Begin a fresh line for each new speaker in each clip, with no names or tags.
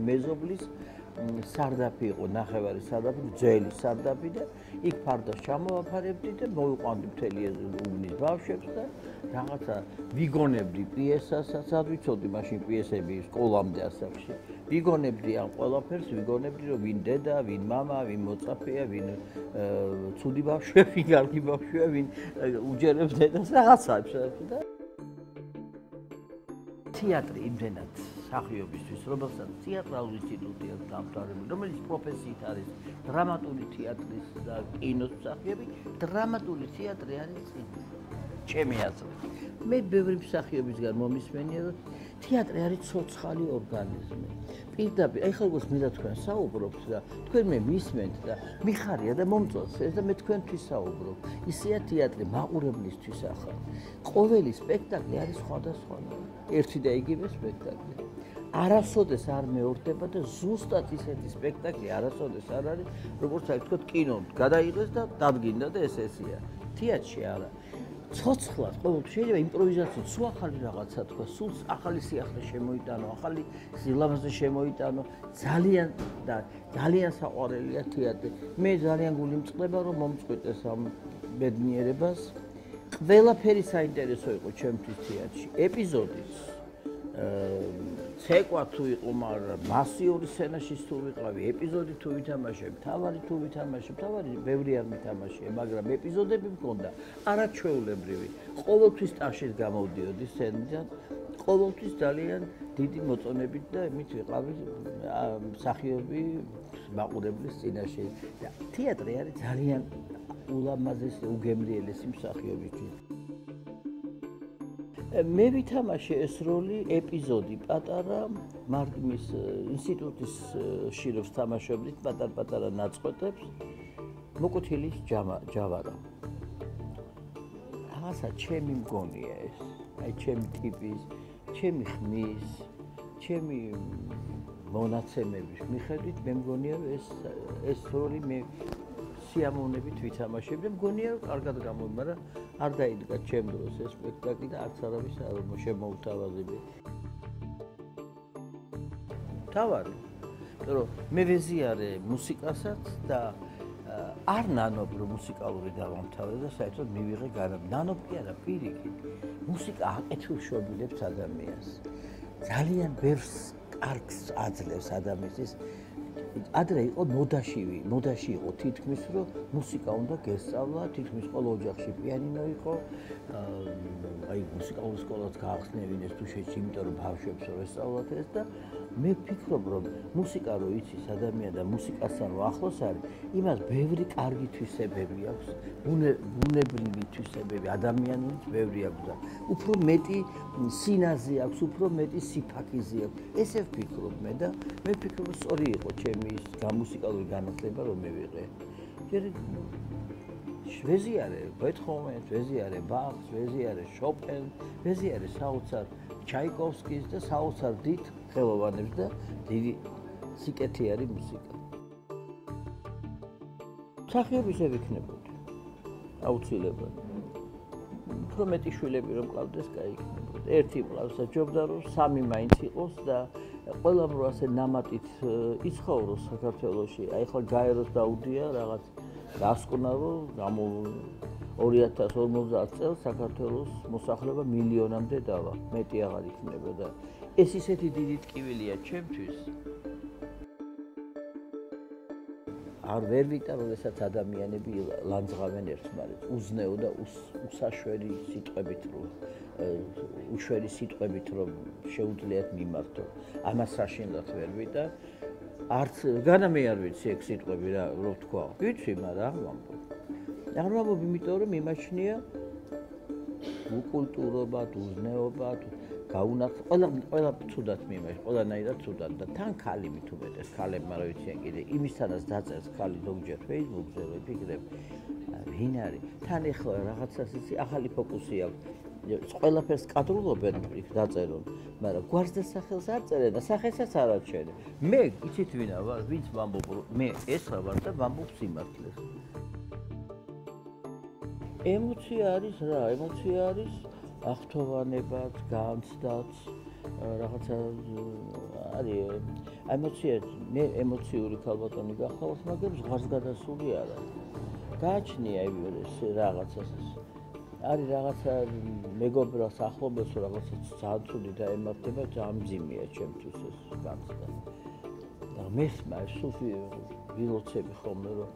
მეზობლის სარდაფი იყო, ნახევარი სარდაფი, ძელი სარდაფი და იქ ფარდას ჩამოვაფარებდი და მოვიყვანდი მთელი უბნის ბავშვებს და რაღაცა ვიგონებდი პიესასაც, ვიცოდი მაშინ პიესები სკოლამდე ასაკში. ვიგონებდი ამ ყველაფერს, ვიგონებდი რომ ვინ დედა, ვინ მამა, ვინ მოწაფეა, ვინ ცუდი ბავშვია, ვინ კარგი ბავშვია, ვინ უჯერებს დედას რაღაცებს და თეატრი იმდენად სახიობისთვის, რომელსაც თეატრალური ინსტიტუტი აქვს დამთავრებული, რომელიც პროფესიით არის დრამატული თეატრის და კინოს მსახიობი, დრამატული თეატრი არის ჩემი აზრით. მე ბევრი მსახიობისგან მომისმენია, რომ თეატრი არის ცოცხალი ორგანიზმი. პირდაპირ, ახლა როგორც მე და თქვენ საუბრობთ და თქვენ მე მისმენთ და მიხარია და მომწონს ეს და მე თქვენთვის საუბრობ. ისეა თეატრი მაყურებლისთვის ახლა. ყოველი სპექტაკლი არის სხვადასხვანაირი. ერთი და იგივე სპექტაკლი. არასოდეს არ მეორდება და ზუსტად ისეთი სპექტაკლი არასოდეს არ არის, როგორც აი თქვა კინო გადაიღეს და დადგინდა და ესეა. თეატრში არა. ცოცხლად ყოველთვის შეიძლება იმპროვიზაციით სულ ახალი რაღაცა თქვა, სულ ახალი სიახლე შემოიტანო, ახალი სილამაზე შემოიტანო, ძალიან საყვარელია თეატრი. მე ძალიან გული მწყდება რომ მომწყვეტეს ამ ბედნიერებას. ყველაფერი საინტერესო იყო ჩემთვის თეატრში. ეპიზოდიც ცეკვა თუ იყო, მაგრამ მასიური სცენაში თუ ვიყავი, ეპიზოდი თუ ვითამაშებ, თავარი თუ ვითამაშებ, თავარი ბევრი არ მითამაშია, მაგრამ ეპიზოდები მქონდა არაჩვეულებრივი. ყოველთვის ტაშის გამოვდიოდი სცენიდან, ყოველთვის ძალიან დიდი მოწონებით და იმით ვიყავი მსახიობი მაყურებლის წინაშე. და თეატრი არის ძალიან ულამაზესი, უგემრიელესი მსახიობისთვის. მე ვითამაშე ეს როლი ეპიზოდი პატარა მარკმის ინსტიტუტის შირობს თამაშობდით პატარ-პატარა ნაწყვეტებს მოკუთილის ჯავარა. რაღაცა ჩემი მგონია ეს, აი ჩემი ტიპის, ჩემი ხმის, ჩემი მონაცემების მიხედვით მე მგონია რომ ეს როლი მე სიამოვნებით ვითამაშები და მგონია რომ კარგად გამოდი, მაგრამ არ დაიდგა ჩემ დროს ეს სპექტაკლი და არც არავის არ შემოუთავაზებია. თავარი, რომ მე ვეზიარე მუსიკასაც და არ ნანობ რომ მუსიკალური დავამთავრე და საერთოდ მივიღე ნანობ კი არა, პირიქით. მუსიკა აკეთილშობილებს ადამიანს. ძალიან ბევრს კარგს აძლევს ადამიანის. ადრე იყო მოდაში იყო თითქმის რომ მუსიკა უნდა გესწავლა, თითქმის ყველა ოჯახში პიანინო იყო. აი მუსიკალური სკოლაც გაახსნევინეს თუ შეჭი, იმიტომ რომ ბავშვებს რო ესწავლათ ეს და მე ვფიქრობ რომ მუსიკა რო იცის ადამიანი და მუსიკასთან რო ახლოს არის, იმას ბევრი კარგი თვისებები აქვს, ბუნებრივი თვისებები, ადამიანურიც ბევრი აქვს და უფრო მეტი სინაზი აქვს, უფრო მეტი სიფაქიზი აქვს. ესე ვფიქრობ მე და მე ვფიქრობ რომ სწორი იყო ჩემი ის გამუსიკალური განათლება რომ მივიღე. ვეზიარე ბეთჰოვენს, ვეზიარე ბახს, ვეზიარე შოპენს, ვეზიარე საოცარ ჩაიკოვსკის და საოცარ დიდ ხელოვანებს და დიდი სიკეთე არის მუსიკა. მსახიობი ვიქნებოდი. აუცილებლად. უფრო მეტი შვილები რომ მყავდეს, კაი იქნებოდა. ერთი მყავსა ჯობდა რომ სამი მაინც იყოს და ყველამ რო ასე ნამატით იცხოვროს საქართველოში. აი ხლა გაეროს დაუდია რაღაც დასკვნა რომ 2050 წელს საქართველოს მოსახლეობა მილიონამდე დავა. მეტი აღარ იქნებოდა. ეს ისეთი დიდი ტკივილია ჩემთვის. არ ვერ ვიტა, როდესაც ადამიანები ლანძღავენ ერთმანეთს, უზნეო და უსაშვერი სიტყვებით რომ უშვერი სიტყვებით რომ შეუძლიათ მიმართო. ამას საშინლად ვერ ვიტა. არც განა მე არ ვიცი ეგ სიტყვები რა თქვა. ვიცი, მაგრამ არ ვამბობ. არ ვამბობ, იმიტომ რომ მიმაჩნია უკულტურობა, უზნეობა, გაუნახა, ყველა ცუდად მიმაჩნია, ყველანაირად ცუდად და თან ქალი მით უმეტეს, ქალებმა რა ვიციან კიდე, იმისთანაც დაწერს ქალი ზოგჯერ Facebook-ზე, ვიფიქრებ, ვინ არის? თან ეხლა რაღაცას იცი, ახალი ფოკუსი აქვს. ყველაფერს კადრულობენ იქ დაწერონ, მაგრამ გვარს და სახელს არ წერენ და სახელსაც არ აჩვენენ. მე იცით ვინა ვარ, ვინც ვამბობ, მე ესა ვარ და ვამბობ სიმართლეს. ემოცია არის რა, ემოცია არის აღთოვანებაც, განცდაც, რაღაცა არის ემოცია, მე ემოციური ქალბატონი გახავთ, მაგრამ ზღვარს გადასული არა. გააჩნია ეს რაღაცას. არის რაღაცა მეგობრას ახლობელს რაღაცა ძალიან ცუდი დაემართება, ძალიან მძიმეა ჩემთვის ეს განცდა. და მესმა სულ ვილოცები ხოლმე რომ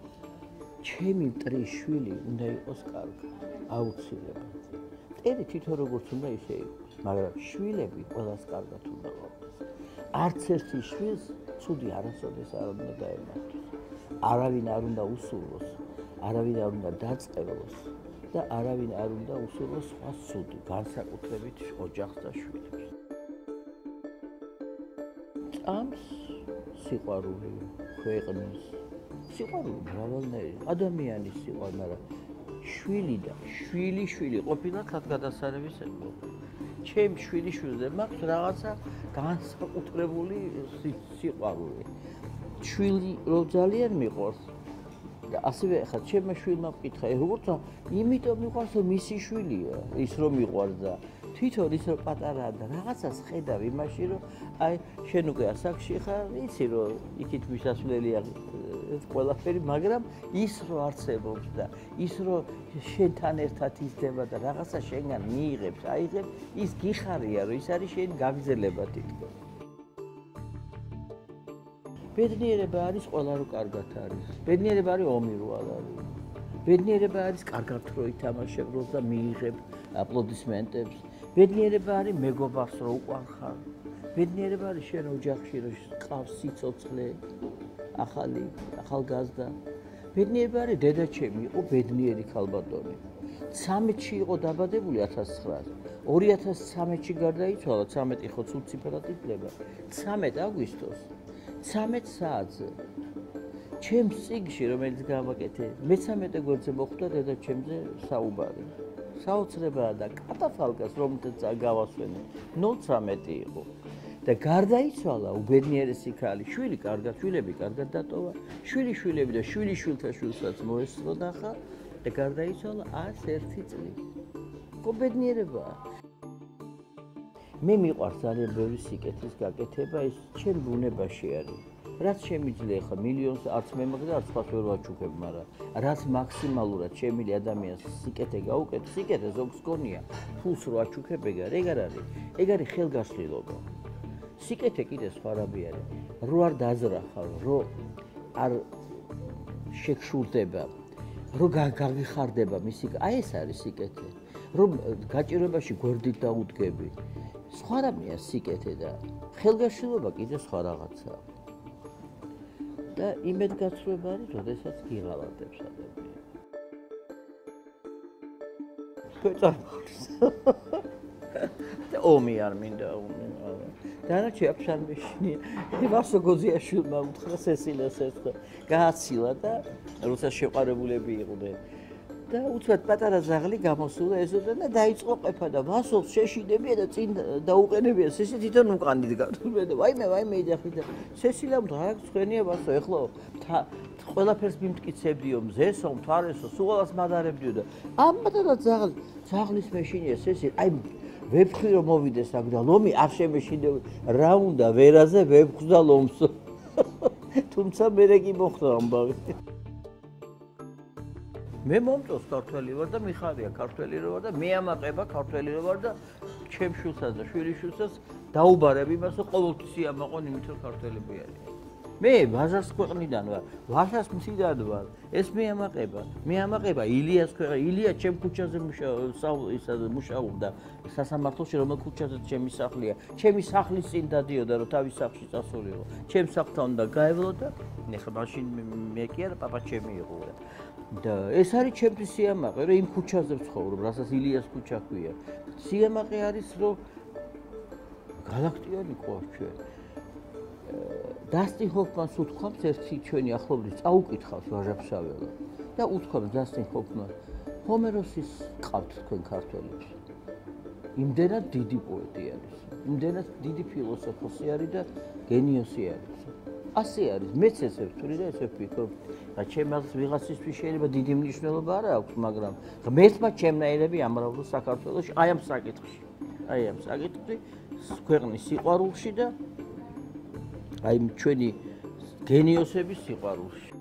ჩემი მტრის შვილი უნდა იყოს კარგი, აუცილებლად. მტერი თვითონ როგორც უნდა ისე იყოს, მაგრამ შვილები ყველას კარგად უნდა ყოფილიყოს. არც ერთი შვილს ცუდი არასოდეს არ უნდა დაემართოს. არავინ არ უნდა უსურვოს, არავინ არ უნდა დაწყევლოს და არავინ არ უნდა უსურვოს სხვა ცუდი, განსაკუთრებით ოჯახს და შვილებს. წამს სიყვარული ქვეყნის სიყვარული მრავალნაირი ადამიანის სიყვარული, მაგრამ შვილი და შვილი ყოფილა გადასარების ეპოქა. ჩემ შვილიშვილზე მაქვს რაღაცა განსაკუთრებული სიყვარული. შვილი რო ძალიან მიყვარს და ასევე ხა ჩემმა შვილმა მკითხა, როგორც იმიტომ მიყვარს რომ მისი შვილია, ის რომ მიყვარს და თვითონ ის რომ პატარაა და რაღაცას ხედავ იმაში რომ აი შენ უკვე ასაკში ხარ, იცი რომ იქით მისასვლელია ეს ყველაფერი, მაგრამ ის რო არსებობს და ის რო შენთან ერთად იზრდება და რაღაცა შენგან მიიღებს, აიღებს, ის გიხარია რომ ის არის შენი გაგრძელება თითქოს. ბედნიერება არის ყველა რო კარგად არის. ბედნიერება არის ომი რო არ არის. ბედნიერება არის კარგად რო ითამაშებ როლს და მიიღებ აპლოდისმენტებს. ბედნიერება არის მეგობარს რო უყვარხარ. ბედნიერება არის შენ ოჯახში რო ყავს სიცოცხლე, ახალგაზრდა. ბედნიერება არის დედაჩემი იყო ბედნიერი ქალბატონი. 13-ში იყო დაბადებული 1900. 2013-ში გარდაიცვალა, 13 ხო ცუდ ციფრად ითვლება. 13 აგვისტოს 13 საათზე. ჩემს წიგნში, რომელიც გავაკეთე, მე-13 გვერდზე მოხვდა დედაჩემზე საუბარი. საოცრებაა და კატაფალკას რომელთაც გავასვენე 0-13 იყო. და გარდაიცვალა უბედნიერესი ქალი, შვილი კარგად, შვილები კარგად დატოვა, შვილიშვილები და შვილიშვილთა შვილსაც მოესწრო ნახა და გარდაიცვალა 101 წლის. ხო ბედნიერებაა. მე მიყვარს ძალიან ბევრი სიკეთის გაკეთება, ეს ჩემ ბუნებაში არის. რაც შემიძლია ხა მილიონს არც მე მაგ და არც სხვა ვერ ვაჩუქებ, მაგრამ რაც მაქსიმალურად შემიძლია ადამიანს სიკეთე გაუკეთო, სიკეთე ზოგს გონია, ფულს რო აჩუქებ ეგ არ არის. ეგ არის ხელგასლილობა. სიკეთე კიდე სხვა რამე არის. რო არ დაზრახავ, რო არ შეგშურდება, რო გაგიხარდება მისი, აი ეს არის სიკეთე. რომ გაჭირვებაში გვერდით დაუდგები. სხვა რამეა სიკეთე და ხელგასლილობა კიდე სხვა რაღაცაა. და იმედგაცრუება არის, როდესაც გიღალატებს ადამიანი. შეწამავს. და ომი არ მინდა ომი. დანარჩი აქვს არ მეშინია. ვასო გოზიაშვილმა უთხრა სესილას ერთხა. გააცილა და როცა შეყარებულები იყვნენ. და უცბად პატარა ზაღლი გამოსულა ესოდა და დაიწყო ყეფა და ვასოლს შეშიდებია და წინ დაუყენებია სესი თვითონ უყანდით გათვლია და ვაიმე იძახი და სესილამ რა ცხენია ვასო ეხლა ყველაფერს მიმტკიცებდიო მზესო მთვარესო სულას მადარებდიო და ამ პატარა ზაღლის მეშინია სესი აი ვეფხვი რომ მოვიდეს აქ და ლომი არ შემეშინდა რა უნდა ვერაზე ვეფხვდა ლომს თუმცა მე კი მოხდა ამბავი მე მომწონს ქართველი ვარ და მიხარია ქართველი რო ვარ და მე ამაყება ქართველი რო ვარ და ჩემ შვილსაც და შვილიშვილსაც დაუბარებ იმას რომ ყოველთვის სიამაყონ იმით რომ ქართველები არიან. მე ვაჟას ქვეყნიდან ვარ, ვაჟას მციდან ვარ. ეს მე ამაყება ილიას ქვეყნა, ილია ჩემ ქუჩაზე მუშაობდა სასამართლოში რომელ ქუჩაზეც ჩემი სახლია. ჩემი სახლის წინ დადიოდა რომ თავის სახლში წასულიყო. ჩემ სახლთან უნდა გაევლო და ეხლა მაშინ მე კი არა პაპა ჩემი იყო რა. და ეს არის ჩემთვის სიამაყე, რომ იმ ქუჩაზე ვცხოვრობ, რასაც ილიას ქუჩა ქვია. სიამაყე არის, რომ galaktioni ყავს ჩვენ. დასტინ ჰოფმანს უთქვამს ერთი ჩვენი ახლობლის წაუკითხავს ვაჟაფშაველა და უთქვამს დასტინ ჰოფმან ჰომეროსის ყავთ თქვენ ქართველებს. იმდენად დიდი პოეტი არის, იმდენად დიდი ფილოსოფოსი არის და გენიოსი არის. ასე არის, მეც ესე ვთვლი და ესე ვფიქრობ. რა ჩემს ვიღაცისთვის შეიძლება დიდი მნიშვნელობა არ აქვს, მაგრამ ღმერთმა ჩემნაირები ამრავლა საქართველოში, აი ამ საკითხში. ქვეყნის სიყვარულში და აი ჩვენი გენიოსების სიყვარულში.